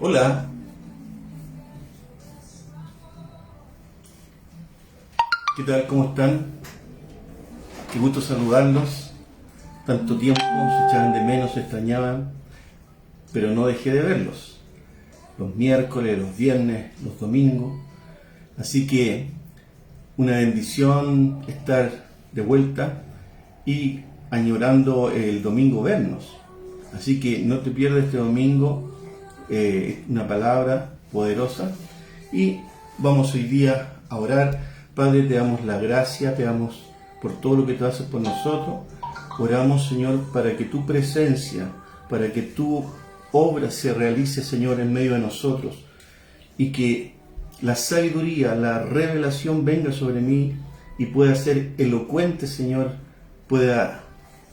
Hola, ¿qué tal? ¿Cómo están? Qué gusto saludarlos. Tanto tiempo, se echaban de menos, se extrañaban, pero no dejé de verlos. Los miércoles, los viernes, los domingos. Así que una bendición estar de vuelta y añorando el domingo vernos. Así que no te pierdas este domingo una palabra poderosa y vamos hoy día a orar. Padre, te damos la gracia, te damos por todo lo que tú haces por nosotros. Oramos, Señor, para que tu presencia, para que tu obra se realice, Señor, en medio de nosotros y que la sabiduría, la revelación venga sobre mí y pueda ser elocuente, Señor, pueda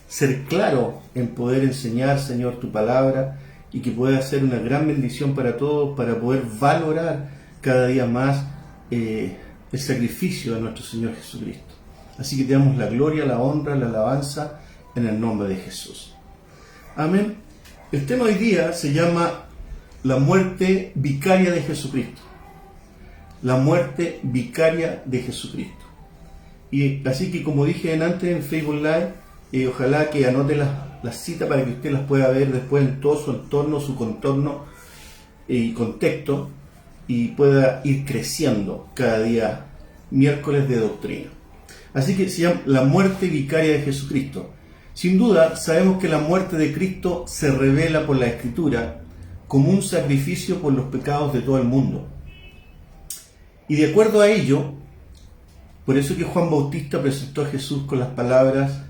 ser claro en poder enseñar, Señor, tu palabra y que pueda ser una gran bendición para todos, para poder valorar cada día más el sacrificio de nuestro Señor Jesucristo. Así que te damos la gloria, la honra, la alabanza en el nombre de Jesús. Amén. El tema hoy día se llama la muerte vicaria de Jesucristo. La muerte vicaria de Jesucristo. Y así que, como dije antes en Facebook Live, ojalá que anote las citas para que usted las pueda ver después en todo su entorno, su contorno y contexto, y pueda ir creciendo cada día, miércoles de doctrina. Así que se llama la muerte vicaria de Jesucristo. Sin duda, sabemos que la muerte de Cristo se revela por la Escritura como un sacrificio por los pecados de todo el mundo. Y de acuerdo a ello, por eso que Juan Bautista presentó a Jesús con las palabras: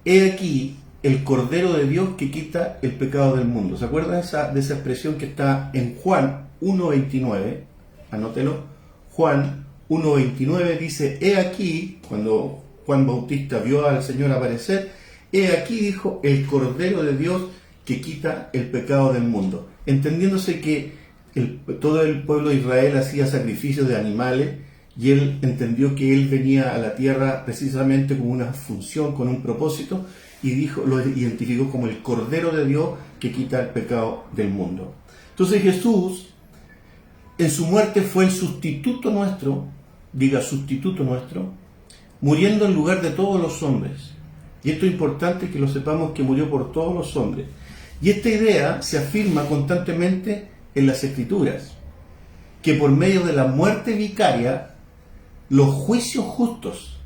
«He aquí el Cordero de Dios que quita el pecado del mundo». ¿Se acuerdan de esa expresión que está en Juan 1.29? Anótelo. Juan 1.29 dice: «He aquí», cuando Juan Bautista vio al Señor aparecer, «He aquí», dijo, «el Cordero de Dios que quita el pecado del mundo». Entendiéndose que todo el pueblo de Israel hacía sacrificios de animales, y él entendió que él venía a la tierra precisamente con una función, con un propósito, y lo identificó como el Cordero de Dios que quita el pecado del mundo. Entonces Jesús, en su muerte, fue el sustituto nuestro, diga sustituto nuestro, muriendo en lugar de todos los hombres. Y esto es importante que lo sepamos, que murió por todos los hombres. Y esta idea se afirma constantemente en las Escrituras, que por medio de la muerte vicaria, los juicios justos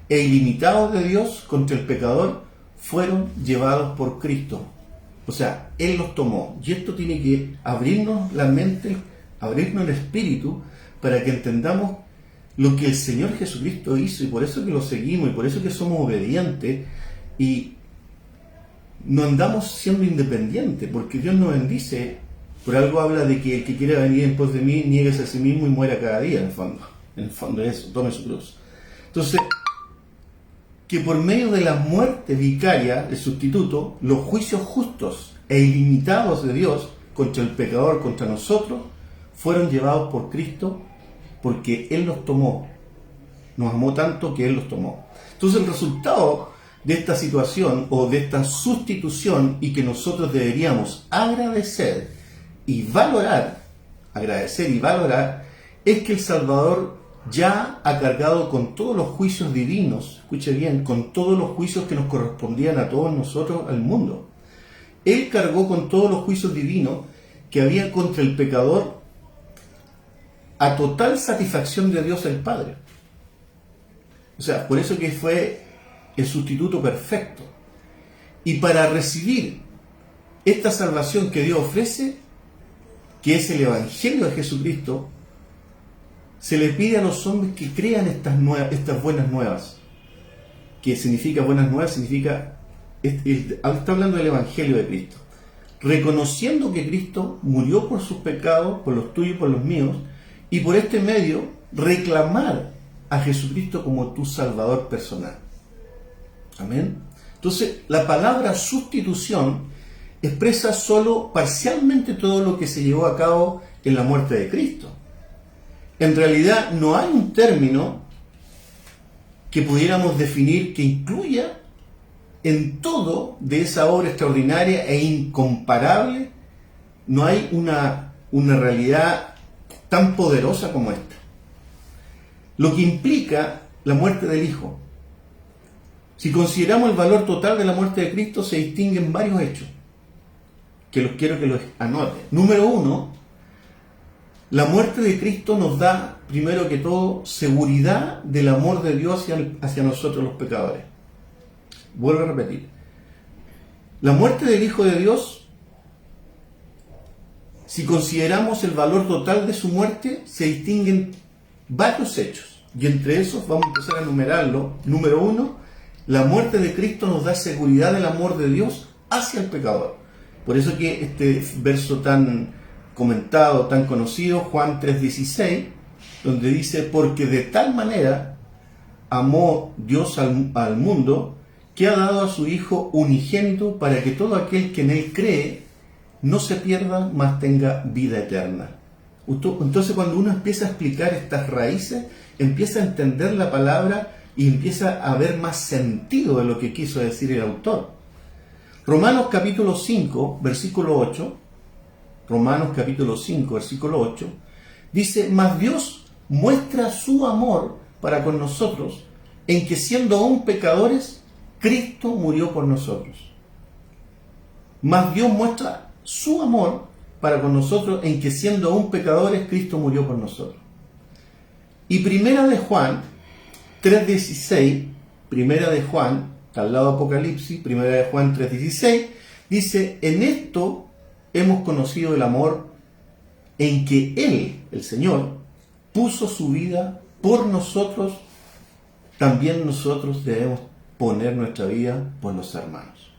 e ilimitados de Dios contra el pecador fueron llevados por Cristo. O sea, Él los tomó. Y esto tiene que abrirnos la mente, abrirnos el espíritu, para que entendamos lo que el Señor Jesucristo hizo, y por eso que lo seguimos, y por eso que somos obedientes, y no andamos siendo independientes, porque Dios nos bendice. Por algo habla de que el que quiera venir en pos de mí, nieguese a sí mismo y muera cada día, en el fondo es eso, tome su cruz. Entonces, que por medio de la muerte vicaria, el sustituto, los juicios justos e ilimitados de Dios contra el pecador, contra nosotros, fueron llevados por Cristo, porque Él los tomó. Nos amó tanto que Él los tomó. Entonces el resultado de esta situación, o de esta sustitución, y que nosotros deberíamos agradecer y valorar, es que el Salvador ya ha cargado con todos los juicios divinos, escuche bien, con todos los juicios que nos correspondían a todos nosotros, al mundo. Él cargó con todos los juicios divinos que había contra el pecador, a total satisfacción de Dios el Padre. O sea, por eso que fue el sustituto perfecto. Y para recibir esta salvación que Dios ofrece, que es el Evangelio de Jesucristo, se le pide a los hombres que crean estas buenas nuevas. ¿Qué significa buenas nuevas? Significa, está hablando del Evangelio de Cristo, reconociendo que Cristo murió por sus pecados, por los tuyos y por los míos, y por este medio reclamar a Jesucristo como tu Salvador personal. Amén. Entonces, la palabra sustitución expresa solo parcialmente todo lo que se llevó a cabo en la muerte de Cristo. En realidad no hay un término que pudiéramos definir que incluya en todo de esa obra extraordinaria e incomparable no hay una realidad tan poderosa como esta. Lo que implica la muerte del Hijo. Si consideramos el valor total de la muerte de Cristo, se distinguen varios hechos, que los quiero que los anoten. Número uno, la muerte de Cristo nos da, primero que todo, seguridad del amor de Dios hacia nosotros los pecadores. Vuelvo a repetir. La muerte del Hijo de Dios, si consideramos el valor total de su muerte, se distinguen varios hechos. Y entre esos vamos a empezar a enumerarlo. Número uno, la muerte de Cristo nos da seguridad del amor de Dios hacia el pecador. Por eso que este verso tan comentado, tan conocido, Juan 3:16, donde dice, porque de tal manera amó Dios al mundo, que ha dado a su Hijo unigénito para que todo aquel que en Él cree no se pierda, mas tenga vida eterna. Entonces cuando uno empieza a explicar estas raíces, empieza a entender la palabra y empieza a ver más sentido de lo que quiso decir el autor. Romanos capítulo 5, versículo 8, Romanos capítulo 5, versículo 8, dice, mas Dios muestra su amor para con nosotros, en que siendo aún pecadores, Cristo murió por nosotros. Mas Dios muestra su amor para con nosotros, en que siendo aún pecadores, Cristo murió por nosotros. Y primera de Juan 3:16, primera de Juan, al lado de Apocalipsis, primera de Juan 3:16, dice, en esto hemos conocido el amor en que Él, el Señor, puso su vida por nosotros, también nosotros debemos poner nuestra vida por los hermanos.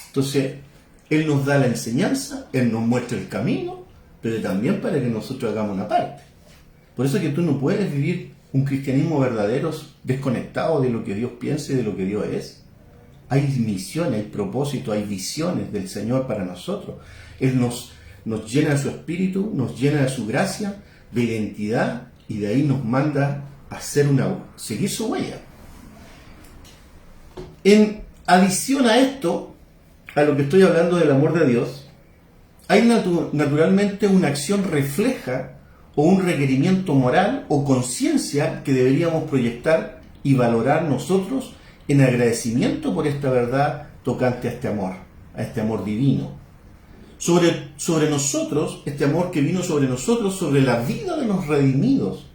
Entonces, Él nos da la enseñanza, Él nos muestra el camino, pero también para que nosotros hagamos una parte. Por eso es que tú no puedes vivir un cristianismo verdadero desconectado de lo que Dios piensa y de lo que Dios es. Hay misiones, hay propósitos, hay visiones del Señor para nosotros. Él nos llena de su espíritu, nos llena de su gracia, de identidad, y de ahí nos manda a seguir su huella. En adición a esto, a lo que estoy hablando del amor de Dios, hay naturalmente una acción refleja o un requerimiento moral o conciencia que deberíamos proyectar y valorar nosotros en agradecimiento por esta verdad tocante a este amor divino. Sobre nosotros, este amor que vino sobre nosotros, sobre la vida de los redimidos.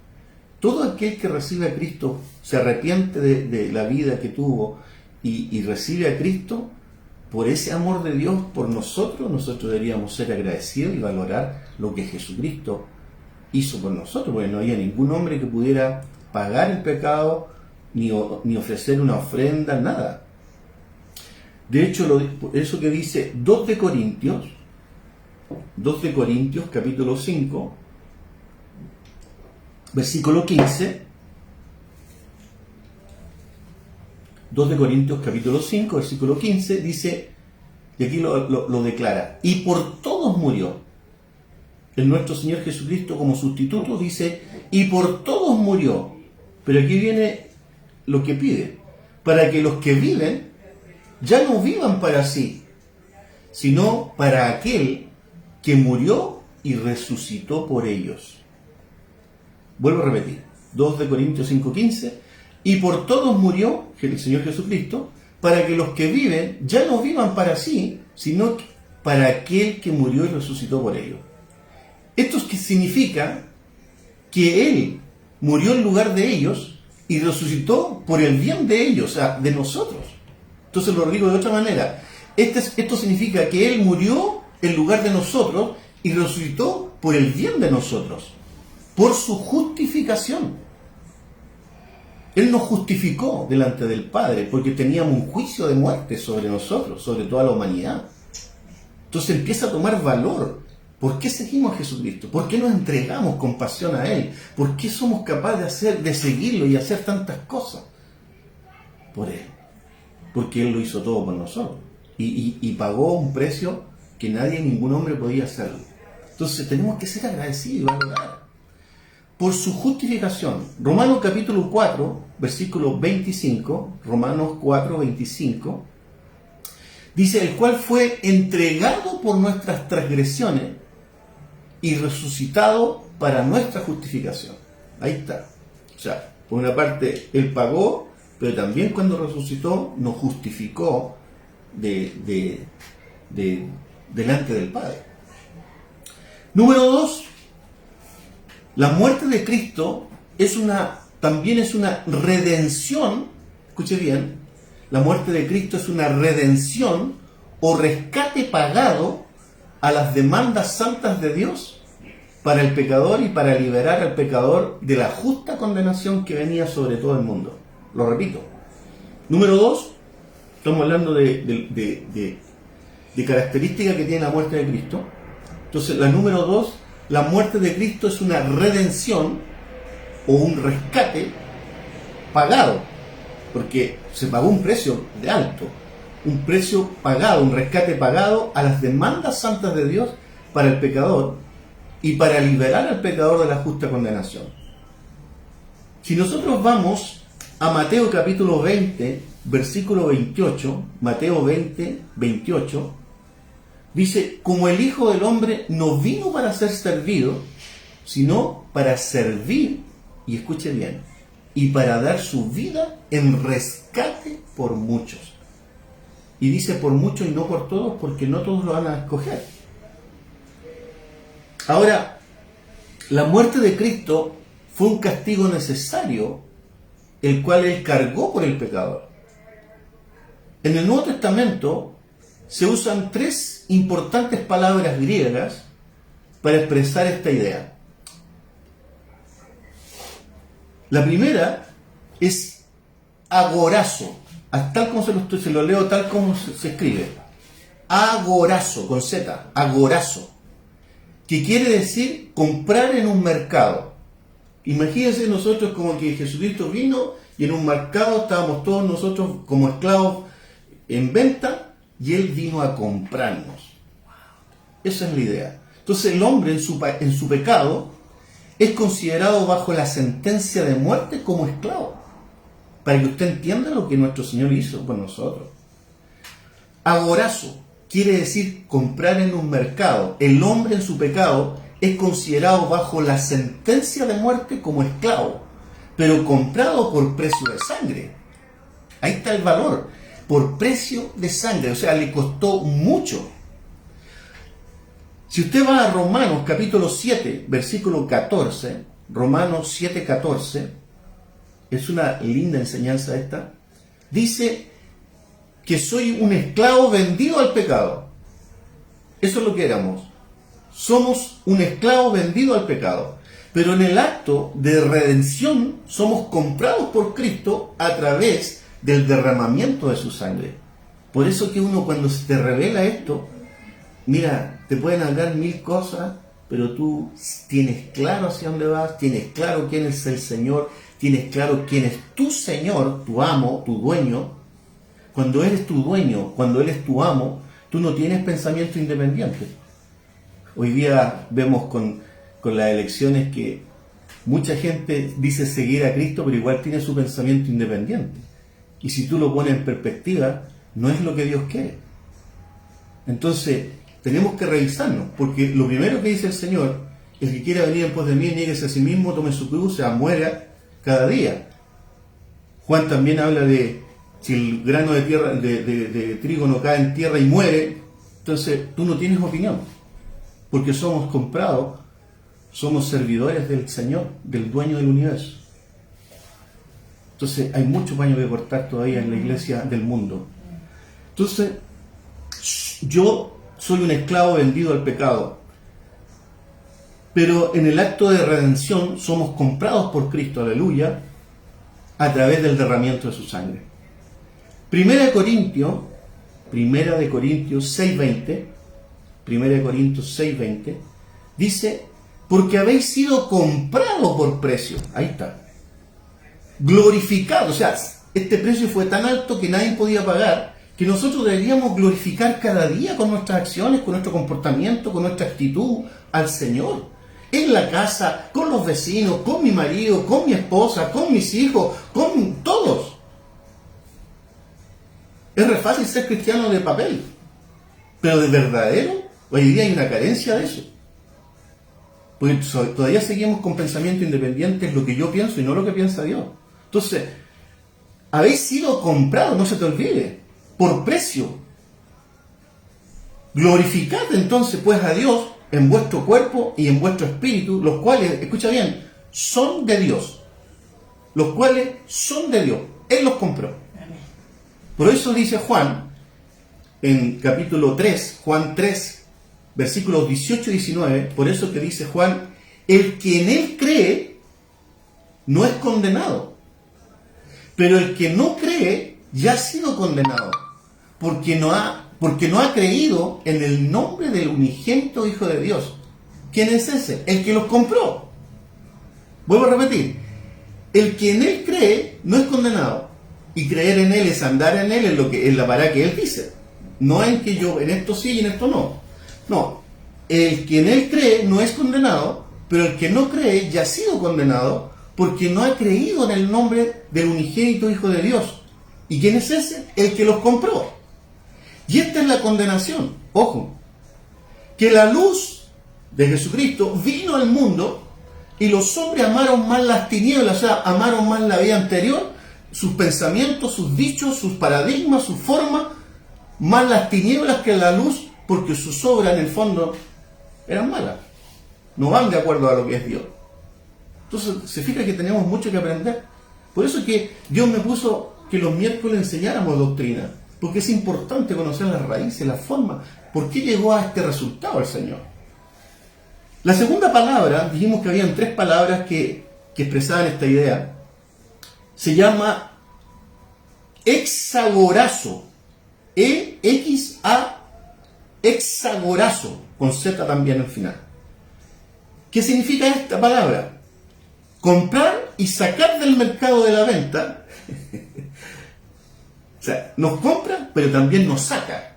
Todo aquel que recibe a Cristo, se arrepiente de la vida que tuvo y recibe a Cristo, por ese amor de Dios por nosotros deberíamos ser agradecidos y valorar lo que Jesucristo hizo por nosotros, porque no había ningún hombre que pudiera pagar el pecado ni ofrecer una ofrenda, nada. De hecho, eso que dice 2 de Corintios capítulo 5, versículo 15, 2 de Corintios capítulo 5, versículo 15, dice, y aquí lo declara, y por todos murió. El nuestro Señor Jesucristo como sustituto dice, y por todos murió. Pero aquí viene lo que pide, para que los que viven ya no vivan para sí, sino para aquel que murió y resucitó por ellos. Vuelvo a repetir, 2 de Corintios 5:15, y por todos murió el Señor Jesucristo, para que los que viven ya no vivan para sí, sino para aquel que murió y resucitó por ellos. Esto es que significa que Él murió en lugar de ellos y resucitó por el bien de ellos, o sea, de nosotros. Entonces lo digo de otra manera. Esto significa que Él murió en lugar de nosotros y resucitó por el bien de nosotros, por su justificación. Él nos justificó delante del Padre porque teníamos un juicio de muerte sobre nosotros, sobre toda la humanidad. Entonces empieza a tomar valor. ¿Por qué seguimos a Jesucristo? ¿Por qué nos entregamos con pasión a Él? ¿Por qué somos capaces de seguirlo y hacer tantas cosas? Por Él. Porque Él lo hizo todo por nosotros. Y pagó un precio que nadie, ningún hombre podía hacerlo. Entonces tenemos que ser agradecidos y valorar. Por su justificación. Romanos capítulo 4, versículo 25. Romanos 4, 25. Dice, el cual fue entregado por nuestras transgresiones y resucitado para nuestra justificación. Ahí está. O sea, por una parte, Él pagó, pero también cuando resucitó nos justificó delante del Padre. Número 2, la muerte de Cristo también es una redención. Escuche bien, la muerte de Cristo es una redención o rescate pagado a las demandas santas de Dios para el pecador y para liberar al pecador de la justa condenación que venía sobre todo el mundo. Lo repito. Número 2, estamos hablando de características que tiene la muerte de Cristo. Entonces, la número 2, la muerte de Cristo es una redención o un rescate pagado, porque se pagó un precio de alto, un precio pagado, un rescate pagado a las demandas santas de Dios para el pecador y para liberar al pecador de la justa condenación. Si nosotros vamos a Mateo capítulo 20, versículo 28, Mateo 20, 28, dice, como el Hijo del Hombre no vino para ser servido, sino para servir, y escuche bien, y para dar su vida en rescate por muchos. Y dice por muchos y no por todos, porque no todos lo van a escoger. Ahora, la muerte de Cristo fue un castigo necesario, el cual Él cargó por el pecador. En el Nuevo Testamento se usan 3 importantes palabras griegas para expresar esta idea. La primera es agorazo, tal como se lo leo, tal como se escribe. Agorazo, con Z, agorazo, que quiere decir comprar en un mercado. Imagínense nosotros como que Jesucristo vino y en un mercado estábamos todos nosotros como esclavos en venta y Él vino a comprarnos. Esa es la idea. Entonces el hombre en su pecado es considerado bajo la sentencia de muerte como esclavo. Para que usted entienda lo que nuestro Señor hizo por nosotros. Agorazo quiere decir comprar en un mercado. El hombre en su pecado es considerado bajo la sentencia de muerte como esclavo, pero comprado por precio de sangre. Ahí está el valor, por precio de sangre, o sea, le costó mucho. Si usted va a Romanos capítulo 7, versículo 14, Romanos 7, 14, es una linda enseñanza esta, dice que soy un esclavo vendido al pecado. Eso es lo que éramos. Somos un esclavo vendido al pecado. Pero en el acto de redención somos comprados por Cristo a través del derramamiento de su sangre. Por eso que uno cuando se te revela esto, mira, te pueden hablar 1000 cosas, pero tú tienes claro hacia dónde vas, tienes claro quién es el Señor, tienes claro quién es tu Señor, tu amo, tu dueño. Cuando eres tu dueño, cuando Él es tu amo, tú no tienes pensamiento independiente. Hoy día vemos con las elecciones que mucha gente dice seguir a Cristo, pero igual tiene su pensamiento independiente. Y si tú lo pones en perspectiva, no es lo que Dios quiere. Entonces, tenemos que revisarnos, porque lo primero que dice el Señor, el que quiera venir en pos de mí, niéguese a sí mismo, tome su cruz, muera cada día. Juan también habla de si el grano de tierra de trigo no cae en tierra y muere, entonces tú no tienes opinión, porque somos comprados, somos servidores del Señor, del dueño del universo. Entonces hay mucho paño que cortar todavía en la iglesia del mundo. Entonces, yo soy un esclavo vendido al pecado, pero en el acto de redención somos comprados por Cristo, aleluya, a través del derramamiento de su sangre. Primera de Corintios 6:20, dice, porque habéis sido comprados por precio. Ahí está. Glorificado. O sea, este precio fue tan alto que nadie podía pagar, que nosotros deberíamos glorificar cada día con nuestras acciones, con nuestro comportamiento, con nuestra actitud al Señor. En la casa, con los vecinos, con mi marido, con mi esposa, con mis hijos, con todos. Es re fácil ser cristiano de papel, pero de verdadero, hoy día hay una carencia de eso. Porque todavía seguimos con pensamiento independiente, es lo que yo pienso y no lo que piensa Dios. Entonces, habéis sido comprados, no se te olvide, por precio. Glorificad entonces pues a Dios en vuestro cuerpo y en vuestro espíritu, los cuales, escucha bien, son de Dios. Los cuales son de Dios. Él los compró. Por eso dice Juan, en capítulo 3, Juan 3, versículos 18 y 19, por eso que dice Juan, el que en él cree no es condenado, pero el que no cree ya ha sido condenado, porque no ha creído en el nombre del unigénito Hijo de Dios. ¿Quién es ese? El que los compró. Vuelvo a repetir, el que en él cree no es condenado, y creer en él es andar en él, es la parada que él dice. No en que yo en esto sí y en esto no. No, el que en él cree no es condenado, pero el que no cree ya ha sido condenado porque no ha creído en el nombre del unigénito Hijo de Dios. ¿Y quién es ese? El que los compró. Y esta es la condenación. Ojo, que la luz de Jesucristo vino al mundo y los hombres amaron más las tinieblas, o sea, amaron más la vida anterior, sus pensamientos, sus dichos, sus paradigmas, sus formas, más las tinieblas que la luz, porque sus obras en el fondo eran malas, no van de acuerdo a lo que es Dios. Entonces se fija que tenemos mucho que aprender. Por eso es que Dios me puso que los miércoles enseñáramos doctrina, porque es importante conocer las raíces, las formas, por qué llegó a este resultado el Señor. La segunda palabra, dijimos que habían 3 palabras que expresaban esta idea, se llama hexagorazo. Hexagorazo, con Z también al final. ¿Qué significa esta palabra? Comprar y sacar del mercado de la venta. O sea, nos compra, pero también nos saca.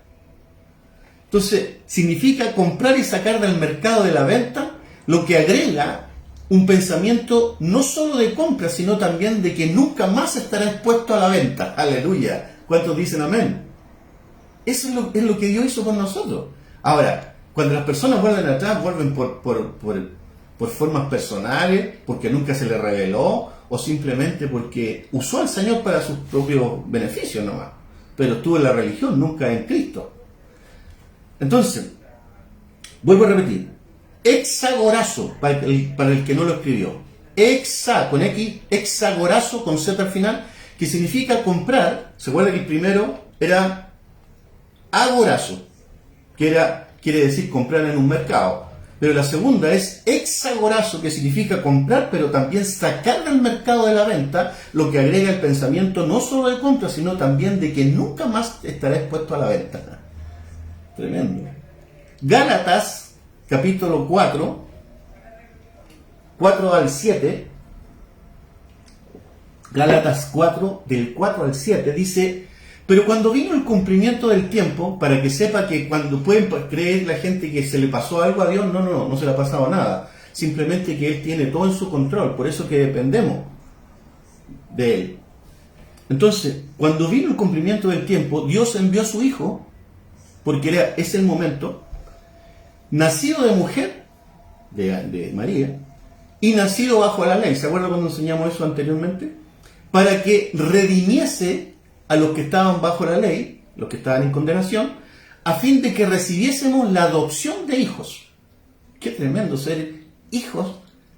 Entonces, significa comprar y sacar del mercado de la venta, lo que agrega un pensamiento no solo de compra, sino también de que nunca más estará expuesto a la venta. Aleluya. ¿Cuántos dicen amén? Eso es lo que Dios hizo con nosotros. Ahora, cuando las personas vuelven atrás, vuelven por formas personales, porque nunca se les reveló, o simplemente porque usó al Señor para sus propios beneficios nomás. Pero estuvo en la religión, nunca en Cristo. Entonces, vuelvo a repetir. Hexagorazo, para el que no lo escribió. Con X, hexagorazo, con Z al final, que significa comprar. Se acuerda que el primero era agorazo, quiere decir comprar en un mercado. Pero la segunda es hexagorazo, que significa comprar, pero también sacar del mercado de la venta, lo que agrega el pensamiento no solo de compra, sino también de que nunca más estará expuesto a la venta. Tremendo. Gálatas, capítulo 4, 4 al 7, Gálatas 4, del 4 al 7, dice: pero cuando vino el cumplimiento del tiempo, para que sepa que cuando pueden creer la gente que se le pasó algo a Dios, no se le ha pasado nada. Simplemente que Él tiene todo en su control, por eso que dependemos de Él. Entonces, cuando vino el cumplimiento del tiempo, Dios envió a su Hijo, porque es el momento, nacido de mujer, de María, y nacido bajo la ley. ¿Se acuerdan cuando enseñamos eso anteriormente? Para que redimiese a los que estaban bajo la ley, los que estaban en condenación, a fin de que recibiésemos la adopción de hijos. Qué tremendo ser hijos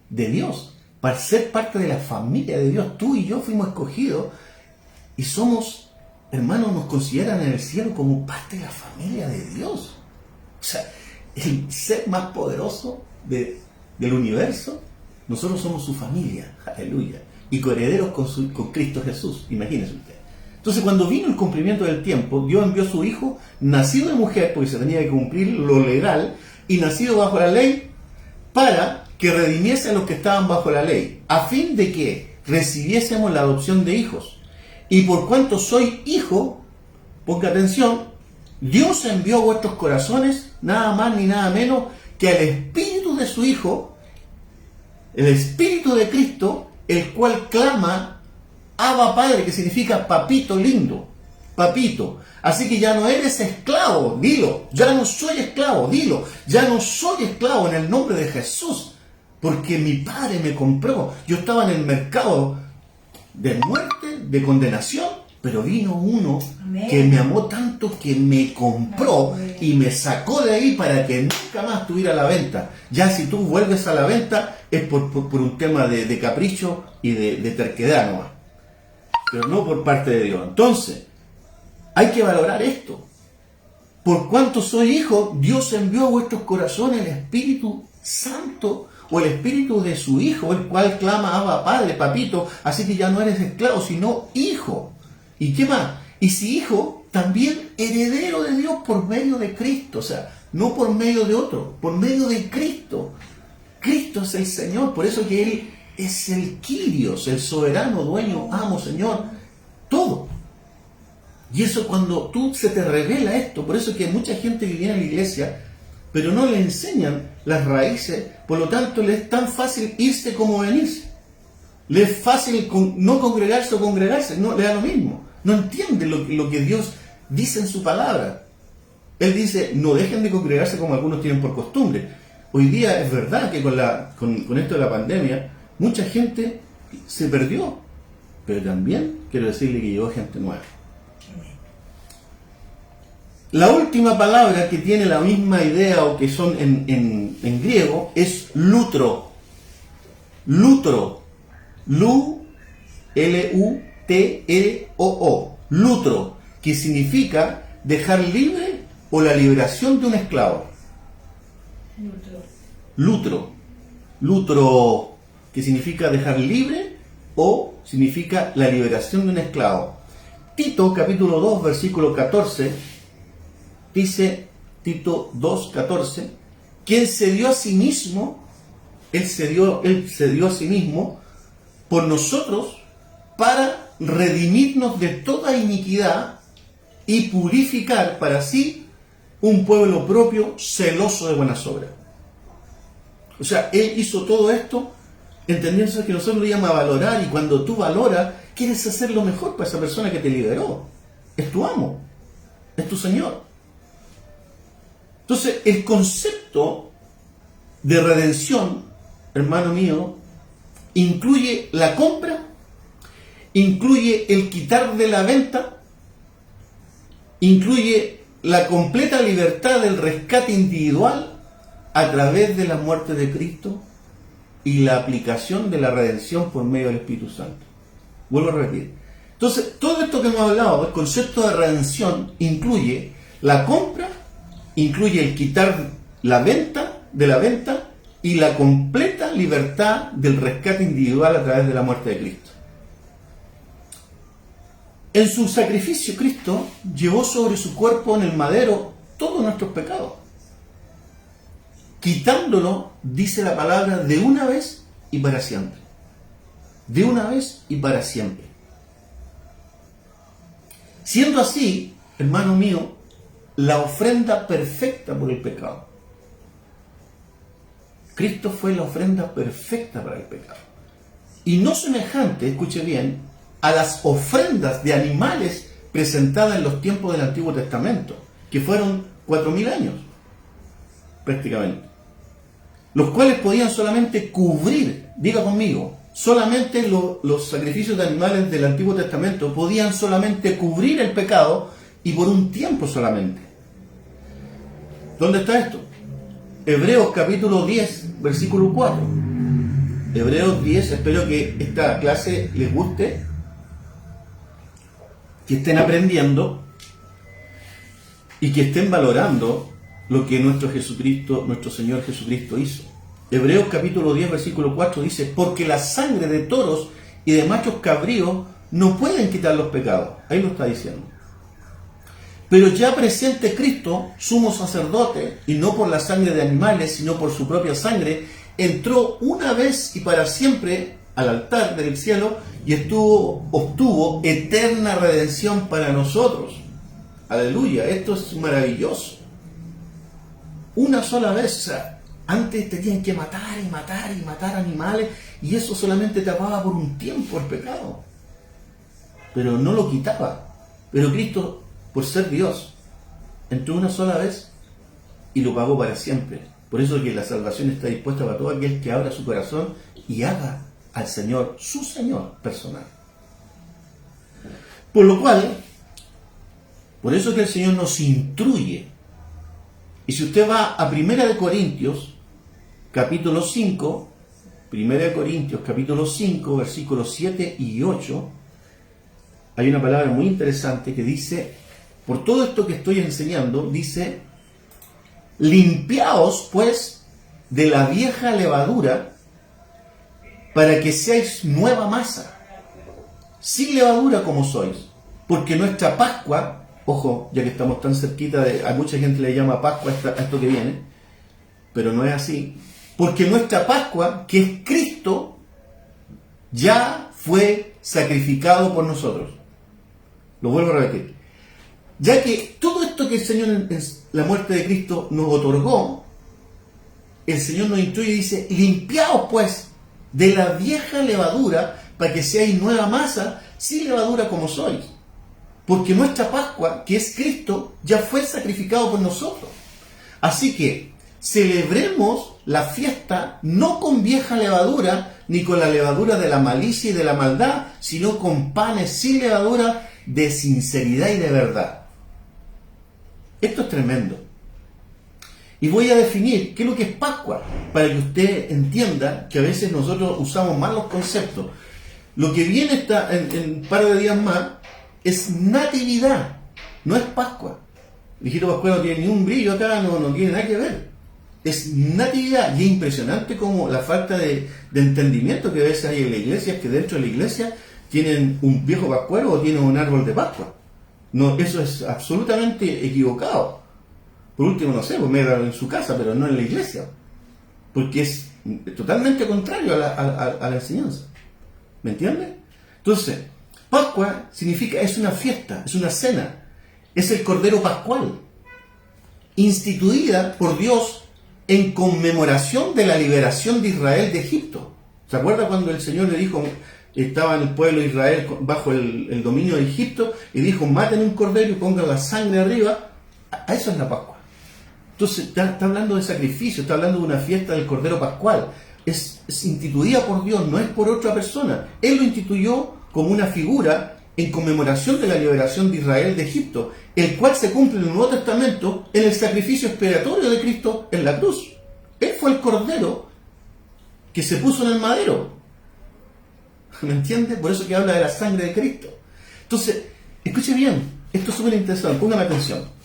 de Dios, para ser parte de la familia de Dios. Tú y yo fuimos escogidos y somos, hermanos, nos consideran en el cielo como parte de la familia de Dios. O sea, el ser más poderoso del universo, nosotros somos su familia, aleluya, y coherederos con Cristo Jesús, imagínense usted. Entonces, cuando vino el cumplimiento del tiempo, Dios envió a su Hijo, nacido de mujer, porque se tenía que cumplir lo legal, y nacido bajo la ley, para que redimiese a los que estaban bajo la ley, a fin de que recibiésemos la adopción de hijos. Y por cuanto soy hijo, ponga atención, Dios envió a vuestros corazones nada más ni nada menos que al Espíritu de su Hijo, el Espíritu de Cristo, el cual clama Abba Padre, que significa papito lindo. papito. Así que ya no eres esclavo, dilo. Ya no soy esclavo, dilo. Ya no soy esclavo en el nombre de Jesús. Porque mi Padre me compró. Yo estaba en el mercado de muerte, de condenación, pero vino uno que me amó tanto que me compró y me sacó de ahí para que nunca más estuviera a la venta. Ya si tú vuelves a la venta es por un tema de capricho y de terquedad nomás, pero no por parte de Dios. Entonces, hay que valorar esto. Por cuanto soy hijo, Dios envió a vuestros corazones el Espíritu Santo, o el espíritu de su Hijo, el cual clama: Abba, Padre, papito. Así que ya no eres esclavo, sino hijo. ¿Y qué más? Y si hijo, también heredero de Dios por medio de Cristo. O sea, no por medio de otro, por medio de Cristo. Cristo es el Señor, por eso que Él es el Kyrios, el soberano, dueño, amo, Señor, todo. Y eso cuando se te revela esto, por eso que hay mucha gente que viene a la iglesia, pero no le enseñan las raíces, por lo tanto le es tan fácil irse como venirse. Le es fácil no congregarse o congregarse, no le da lo mismo. No entiende lo que Dios dice en su palabra. Él dice: no dejen de congregarse como algunos tienen por costumbre. Hoy día es verdad que con esto de la pandemia, mucha gente se perdió, pero también quiero decirle que llegó gente nueva. La última palabra que tiene la misma idea o que son en griego es lutro. Lutro. L-U-T-R-O-O. Lutro, que significa dejar libre o la liberación de un esclavo. Lutro. Lutro, que significa dejar libre o significa la liberación de un esclavo. Tito, capítulo 2, versículo 14. Dice Tito 2:14, quien se dio a sí mismo, él se dio a sí mismo por nosotros para redimirnos de toda iniquidad y purificar para sí un pueblo propio celoso de buenas obras. O sea, Él hizo todo esto entendiendo que nosotros lo íbamos a valorar, y cuando tú valoras, quieres hacer lo mejor para esa persona que te liberó. Es tu amo, es tu Señor. Entonces, el concepto de redención, hermano mío, incluye la compra, incluye el quitar de la venta, incluye la completa libertad del rescate individual a través de la muerte de Cristo y la aplicación de la redención por medio del Espíritu Santo. Vuelvo a repetir. Entonces, todo esto que hemos hablado, el concepto de redención, incluye la compra, incluye el quitar la venta y la completa libertad del rescate individual a través de la muerte de Cristo. En su sacrificio, Cristo llevó sobre su cuerpo en el madero todos nuestros pecados, quitándolo, dice la palabra, de una vez y para siempre. De una vez y para siempre. Siendo así, hermano mío, la ofrenda perfecta por el pecado. Cristo fue la ofrenda perfecta para el pecado. Y no semejante, escuche bien, a las ofrendas de animales presentadas en los tiempos del Antiguo Testamento, que fueron 4000 años, prácticamente. Los cuales podían solamente cubrir, diga conmigo, solamente los sacrificios de animales del Antiguo Testamento podían solamente cubrir el pecado, y por un tiempo solamente. ¿Dónde está esto? Hebreos capítulo 10, versículo 4. Hebreos 10, espero que esta clase les guste, que estén aprendiendo y que estén valorando lo que nuestro Señor Jesucristo hizo. Hebreos capítulo 10, versículo 4 dice: porque la sangre de toros y de machos cabríos no pueden quitar los pecados. Ahí lo está diciendo. Pero ya presente Cristo, sumo sacerdote, y no por la sangre de animales, sino por su propia sangre, entró una vez y para siempre al altar del cielo y obtuvo eterna redención para nosotros. Aleluya, esto es maravilloso. Una sola vez, o sea, antes te tenían que matar y matar y matar animales, y eso solamente tapaba por un tiempo el pecado, pero no lo quitaba. Pero Cristo, por ser Dios, entró una sola vez y lo pagó para siempre. Por eso que la salvación está dispuesta para todo aquel que abra su corazón y haga al Señor su Señor personal. Por lo cual, por eso que el Señor nos instruye. Y si usted va a 1 Corintios, capítulo 5, 1 Corintios, capítulo 5, versículos 7 y 8, hay una palabra muy interesante que dice, por todo esto que estoy enseñando, dice, limpiaos pues de la vieja levadura para que seáis nueva masa, sin levadura como sois, porque nuestra Pascua, ojo, ya que estamos tan cerquita a mucha gente le llama Pascua a esto que viene, pero no es así, porque nuestra Pascua, que es Cristo, ya fue sacrificado por nosotros. Lo vuelvo a repetir. Ya que todo esto que el Señor en la muerte de Cristo nos otorgó, el Señor nos instruye y dice, limpiaos pues de la vieja levadura para que seáis nueva masa, sin levadura como sois. Porque nuestra Pascua, que es Cristo, ya fue sacrificado por nosotros. Así que celebremos la fiesta no con vieja levadura, ni con la levadura de la malicia y de la maldad, sino con panes sin levadura de sinceridad y de verdad. Esto es tremendo. Y voy a definir qué es lo que es Pascua, para que usted entienda que a veces nosotros usamos mal los conceptos. Lo que viene en un par de días más es Natividad, no es Pascua. El hijito pascual no tiene ni un brillo acá, no tiene nada que ver. Es Natividad, y es impresionante como la falta de entendimiento que a veces hay en la iglesia, es que dentro de la iglesia tienen un viejo pascuero o tienen un árbol de Pascua. No, eso es absolutamente equivocado. Por último, no sé, pues me en su casa, pero no en la iglesia. Porque es totalmente contrario a la enseñanza. ¿Me entiende? Entonces, Pascua significa, es una fiesta, es una cena. Es el Cordero Pascual, instituida por Dios en conmemoración de la liberación de Israel de Egipto. ¿Se acuerda cuando el Señor le dijo, estaba en el pueblo de Israel bajo el dominio de Egipto, y dijo, maten un cordero y pongan la sangre arriba? A eso es la Pascua. Entonces está hablando de sacrificio, está hablando de una fiesta del Cordero Pascual. Es instituida por Dios, no es por otra persona. Él lo instituyó como una figura en conmemoración de la liberación de Israel de Egipto, el cual se cumple en el Nuevo Testamento en el sacrificio expiatorio de Cristo en la cruz. Él fue el cordero que se puso en el madero. ¿Me entiende? Por eso que habla de la sangre de Cristo. Entonces, escuche bien, esto es súper interesante, póngame atención.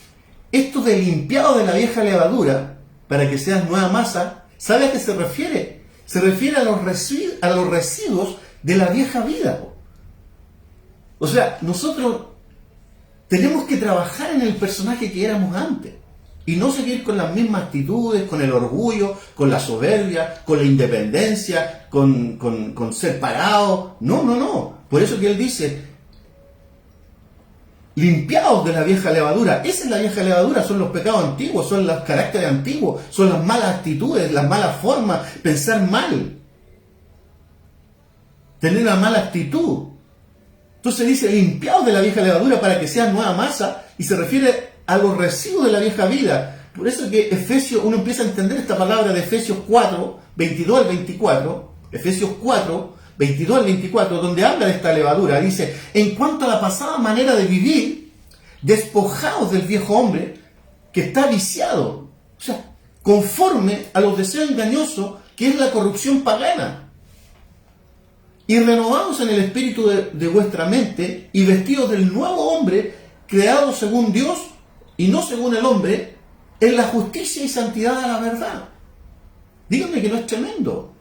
Esto de limpiado de la vieja levadura para que seas nueva masa, ¿sabe a qué se refiere? Se refiere a los residuos de la vieja vida. O sea, nosotros tenemos que trabajar en el personaje que éramos antes y no seguir con las mismas actitudes, con el orgullo, con la soberbia, con la independencia, con ser parado. No. Por eso que él dice, limpiados de la vieja levadura. Esa es la vieja levadura, son los pecados antiguos, son los caracteres antiguos, son las malas actitudes, las malas formas, pensar mal, tener una mala actitud. Entonces dice, limpiados de la vieja levadura para que sean nueva masa, y se refiere a los residuos de la vieja vida. Por eso que Efesios, uno empieza a entender esta palabra de Efesios 4, 22 al 24, Efesios 4, 22 al 24, donde habla de esta levadura. Dice, en cuanto a la pasada manera de vivir, despojaos del viejo hombre que está viciado, o sea, conforme a los deseos engañosos que es la corrupción pagana, y renovados en el espíritu de vuestra mente, y vestidos del nuevo hombre, creado según Dios y no según el hombre, en la justicia y santidad de la verdad. Díganme que no es tremendo.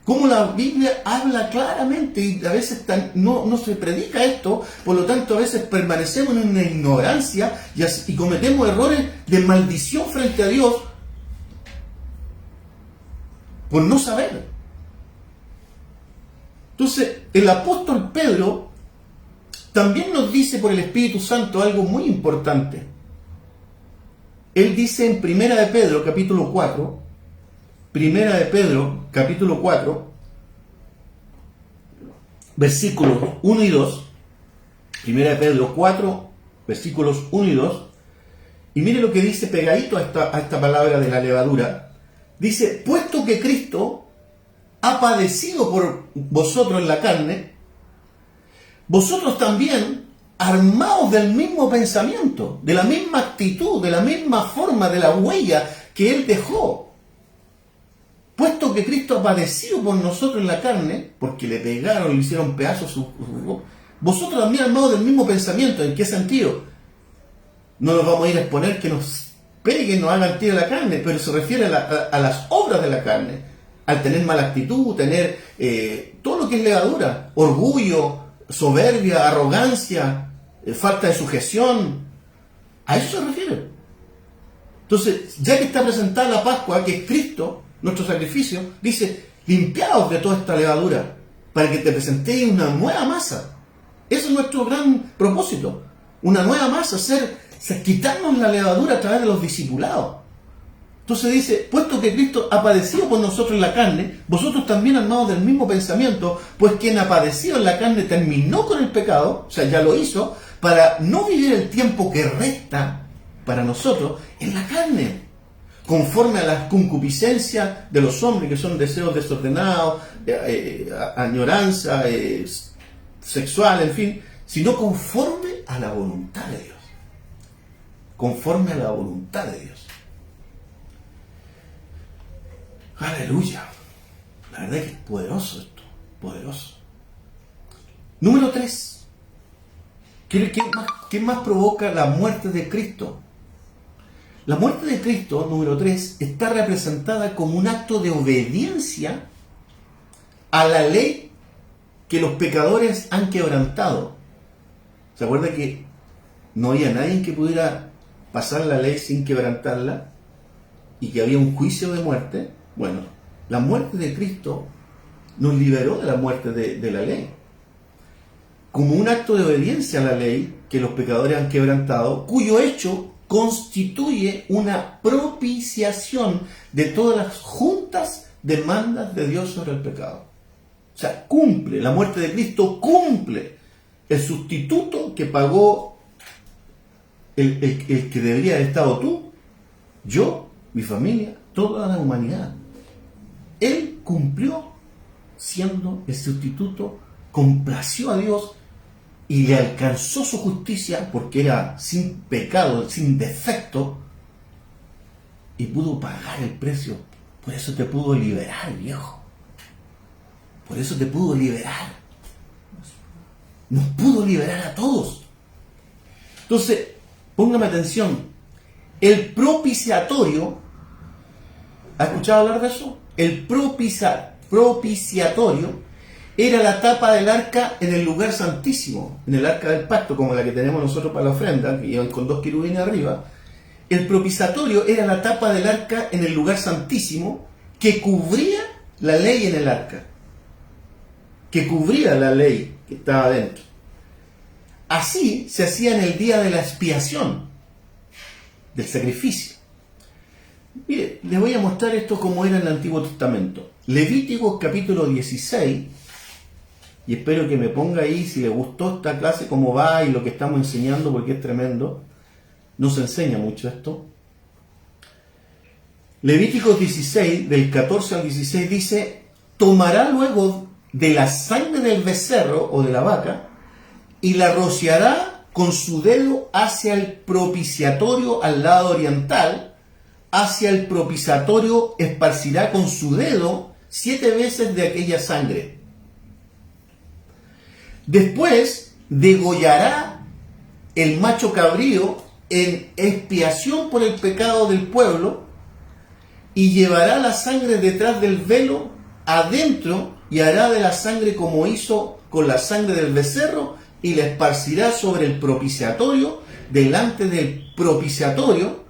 Como la Biblia habla claramente, y a veces no se predica esto, por lo tanto a veces permanecemos en una ignorancia y cometemos errores de maldición frente a Dios por no saber. Entonces, el apóstol Pedro también nos dice por el Espíritu Santo algo muy importante. Él dice en Primera de Pedro, capítulo 4, Primera de Pedro, capítulo 4, versículos 1 y 2, Primera de Pedro 4, versículos 1 y 2, y mire lo que dice pegadito a esta palabra de la levadura. Dice, puesto que Cristo ha padecido por vosotros en la carne, vosotros también, armados del mismo pensamiento, de la misma actitud, de la misma forma, de la huella que Él dejó. Puesto que Cristo ha padecido por nosotros en la carne, porque le pegaron, le hicieron pedazos, vosotros también armados del mismo pensamiento. ¿En qué sentido? No nos vamos a ir a exponer que nos peguen, nos hagan tiro a la carne, pero se refiere a las obras de la carne, al tener mala actitud, tener todo lo que es levadura, orgullo, soberbia, arrogancia, falta de sujeción. A eso se refiere. Entonces, ya que está presentada la Pascua, que es Cristo, nuestro sacrificio, dice, limpiaos de toda esta levadura, para que te presentéis una nueva masa. Ese es nuestro gran propósito. Una nueva masa, quitarnos la levadura a través de los discipulados. Entonces dice, puesto que Cristo ha padecido por nosotros en la carne, vosotros también armados del mismo pensamiento, pues quien ha padecido en la carne terminó con el pecado, o sea, ya lo hizo, para no vivir el tiempo que resta para nosotros en la carne, conforme a las concupiscencias de los hombres, que son deseos desordenados, añoranza sexual, en fin, sino conforme a la voluntad de Dios. Conforme a la voluntad de Dios. Aleluya. La verdad es que es poderoso esto. Poderoso. Número 3. ¿Qué más provoca la muerte de Cristo? La muerte de Cristo, número 3, está representada como un acto de obediencia a la ley que los pecadores han quebrantado. ¿Se acuerda que no había nadie que pudiera pasar la ley sin quebrantarla? Y que había un juicio de muerte. Bueno, la muerte de Cristo nos liberó de la muerte de la ley. Como un acto de obediencia a la ley que los pecadores han quebrantado, cuyo hecho constituye una propiciación de todas las juntas demandas de Dios sobre el pecado. O sea, cumple, la muerte de Cristo cumple el sustituto que pagó el que debería haber estado tú, yo, mi familia, toda la humanidad. Él cumplió siendo el sustituto, complació a Dios y le alcanzó su justicia porque era sin pecado, sin defecto, y pudo pagar el precio. Por eso te pudo liberar, viejo. Por eso te pudo liberar. Nos pudo liberar a todos. Entonces, póngame atención. El propiciatorio, ¿ha escuchado hablar de eso? El propiciatorio era la tapa del arca en el lugar santísimo, en el arca del pacto, como la que tenemos nosotros para la ofrenda, que llevan con 2 querubines arriba. El propiciatorio era la tapa del arca en el lugar santísimo que cubría la ley en el arca, que cubría la ley que estaba dentro. Así se hacía en el día de la expiación, del sacrificio. Mire, les voy a mostrar esto como era en el Antiguo Testamento. Levíticos capítulo 16, y espero que me ponga ahí si le gustó esta clase, cómo va y lo que estamos enseñando, porque es tremendo. No se enseña mucho esto. Levíticos 16, del 14 al 16, dice: tomará luego de la sangre del becerro o de la vaca y la rociará con su dedo hacia el propiciatorio al lado oriental. Hacia el propiciatorio esparcirá con su dedo 7 veces de aquella sangre. Después degollará el macho cabrío en expiación por el pecado del pueblo y llevará la sangre detrás del velo adentro y hará de la sangre como hizo con la sangre del becerro y la esparcirá sobre el propiciatorio delante del propiciatorio.